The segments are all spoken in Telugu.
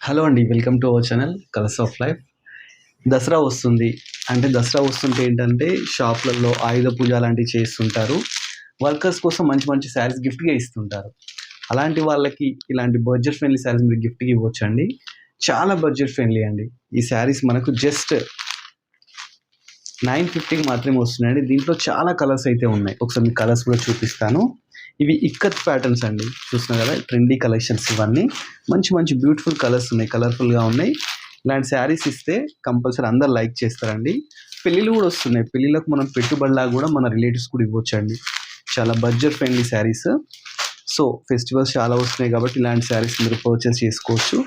హలో అండి, welcome to our channel colours of life. Dasara వస్తుంది. దసరా వస్తుంటే ఏంటంటే షాప్లలో ఆయుధ పూజ లాంటివి చేస్తుంటారు. వర్కర్స్ కోసం మంచి మంచి శారీస్ గిఫ్ట్గా ఇస్తుంటారు. అలాంటి వాళ్ళకి ఇలాంటి బడ్జెట్ ఫ్రెండ్లీ శారీస్ మీరు గిఫ్ట్గా ఇవ్వచ్చండి. చాలా బడ్జెట్ ఫ్రెండ్లీ అండి. ఈ శారీస్ మనకు జస్ట్ 950కి మాత్రమే వస్తున్నాయండి. దీంట్లో చాలా కలర్స్ అయితే ఉన్నాయి. ఒకసారి మీకు కలర్స్ కూడా చూపిస్తాను. ఇవి ఇక్కత్ ప్యాటర్న్స్ అండి. చూస్తున్నారు కదా, ట్రెండీ కలెక్షన్స్ ఇవన్నీ. మంచి మంచి బ్యూటిఫుల్ కలర్స్ ఉన్నాయి, కలర్ఫుల్గా ఉన్నాయి. ఇలాంటి శారీస్ ఇస్తే కంపల్సరీ అందరు లైక్ చేస్తారండి. పెళ్ళిళ్ళు కూడా వస్తున్నాయి. పెళ్ళిళ్ళకు మనం పెట్టుబడిలా కూడా మన రిలేటివ్స్ కూడా ఇవ్వచ్చండి. చాలా budget friendly saris. So festivals చాలా వస్తున్నాయి కాబట్టి ఇలాంటి శారీస్ మీరు పర్చేస్ చేసుకోవచ్చు.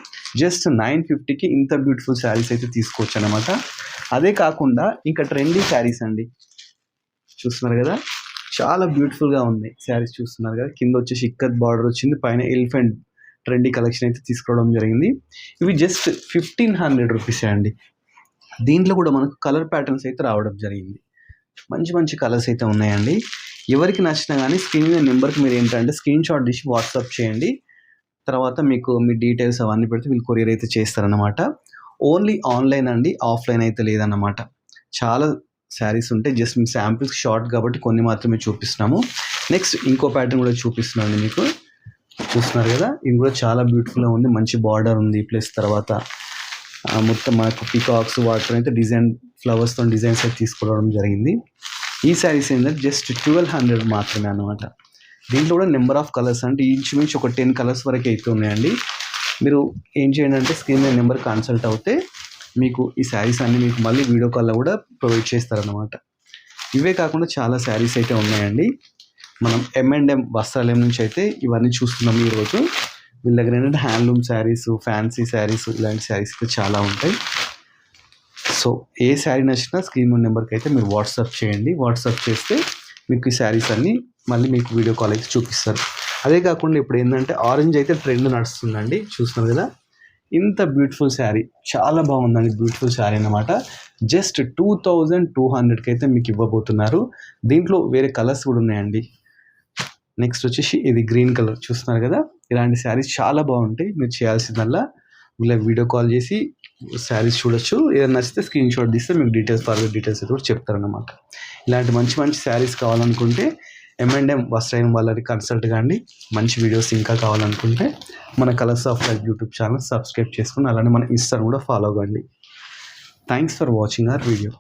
జస్ట్ 950కి ఇంత బ్యూటిఫుల్ శారీస్ అయితే తీసుకోవచ్చు అనమాట. అదే కాకుండా ఇంకా ట్రెండీ శారీస్ అండి. చూస్తున్నారు కదా, చాలా బ్యూటిఫుల్గా ఉన్నాయి శారీస్. చూస్తున్నారు కదా, కింద వచ్చేసి ఇక్కత్ బార్డర్ వచ్చింది, పైన ఎలిఫెంట్ ట్రెండీ కలెక్షన్ అయితే తీసుకోవడం జరిగింది. ఇవి జస్ట్ 1500 రూపీసే అండి. దీంట్లో కూడా మనకు కలర్ ప్యాటర్న్స్ అయితే రావడం జరిగింది. మంచి మంచి కలర్స్ అయితే ఉన్నాయండి. ఎవరికి నచ్చినా కానీ స్క్రీన్ మీద నెంబర్కి మీరు ఏంటంటే స్క్రీన్ షాట్ తీసి వాట్సాప్ చేయండి. తర్వాత మీకు మీ డీటెయిల్స్ అవన్నీ పెడితే వీళ్ళు కొరియర్ అయితే చేస్తారన్నమాట. ఓన్లీ ఆన్లైన్ అండి, ఆఫ్లైన్ అయితే లేదన్నమాట. చాలా శారీస్ ఉంటాయి. జస్ట్ మీ శాంపిల్స్ షార్ట్ కాబట్టి కొన్ని మాత్రమే చూపిస్తున్నాము. నెక్స్ట్ ఇంకో ప్యాటర్న్ కూడా చూపిస్తున్నాను మీకు. చూస్తున్నారు కదా, ఇది కూడా చాలా బ్యూటిఫుల్గా ఉంది. మంచి బార్డర్ ఉంది, ప్లస్ తర్వాత మొత్తం మనకు పీకాక్స్ వాటర్ అయితే డిజైన్ ఫ్లవర్స్తో డిజైన్స్ అయితే తీసుకోవడం జరిగింది. ఈ శారీస్ ఏంటంటే జస్ట్ 1200 మాత్రమే అనమాట. దీంట్లో కూడా నెంబర్ ఆఫ్ కలర్స్ అంటే ఇంచుమించు ఒక 10 కలర్స్ వరకు అయితే ఉన్నాయండి. మీరు ఏం చేయండి అంటే స్క్రీన్ మీద నెంబర్ కన్సల్ట్ అవుతే మీకు ఈ శారీస్ అన్నీ మీకు మళ్ళీ వీడియో కాల్లో కూడా ప్రొవైడ్ చేస్తారనమాట. ఇవే కాకుండా చాలా శారీస్ అయితే ఉన్నాయండి. మనం M&M వస్త్రాలయం నుంచి అయితే ఇవన్నీ చూస్తున్నాం ఈరోజు. వీళ్ళ దగ్గర ఏంటంటే హ్యాండ్లూమ్ శారీస్, ఫ్యాన్సీ శారీస్, ఇలాంటి శారీస్ అయితే చాలా ఉంటాయి. సో ఏ శారీ నచ్చినా స్క్రీన్ నెంబర్కి అయితే మీరు వాట్సాప్ చేయండి. వాట్సాప్ చేస్తే మీకు ఈ శారీస్ అన్నీ మళ్ళీ మీకు వీడియో కాల్ అయితే చూపిస్తారు. అదే కాకుండా ఇప్పుడు ఏంటంటే ఆరెంజ్ అయితే ట్రెండ్ నడుస్తుందండి. చూస్తున్నారు కదా, ఇంత బ్యూటిఫుల్ శారీ, చాలా బాగుందండి. బ్యూటిఫుల్ శారీ అన్నమాట. జస్ట్ 2200కి అయితే మీకు ఇవ్వబోతున్నారు. దీంట్లో వేరే కలర్స్ కూడా ఉన్నాయండి. నెక్స్ట్ వచ్చేసి ఇది గ్రీన్ కలర్. చూస్తున్నారు కదా, ఇలాంటి శారీస్ చాలా బాగుంటాయి. మీరు చేయాల్సిందల్లా వీళ్ళ వీడియో కాల్ చేసి శారీస్ చూడొచ్చు. ఏదైనా నచ్చితే స్క్రీన్ షాట్ తీస్తే మీకు డీటెయిల్స్, ఫర్దర్ డీటెయిల్స్ అయితే కూడా చెప్తారన్నమాట. ఇలాంటి మంచి మంచి శారీస్ కావాలనుకుంటే M&M వస్త్రాలయం వాళ్ళని కన్సల్ట్ కాండి. మంచి వీడియోస్ ఇంకా కావాలనుకుంటే మన colours of life YouTube channel subscribe చేసుకుని అలానే మన ఇన్స్టాను కూడా ఫాలో కండి. Thanks for watching our video.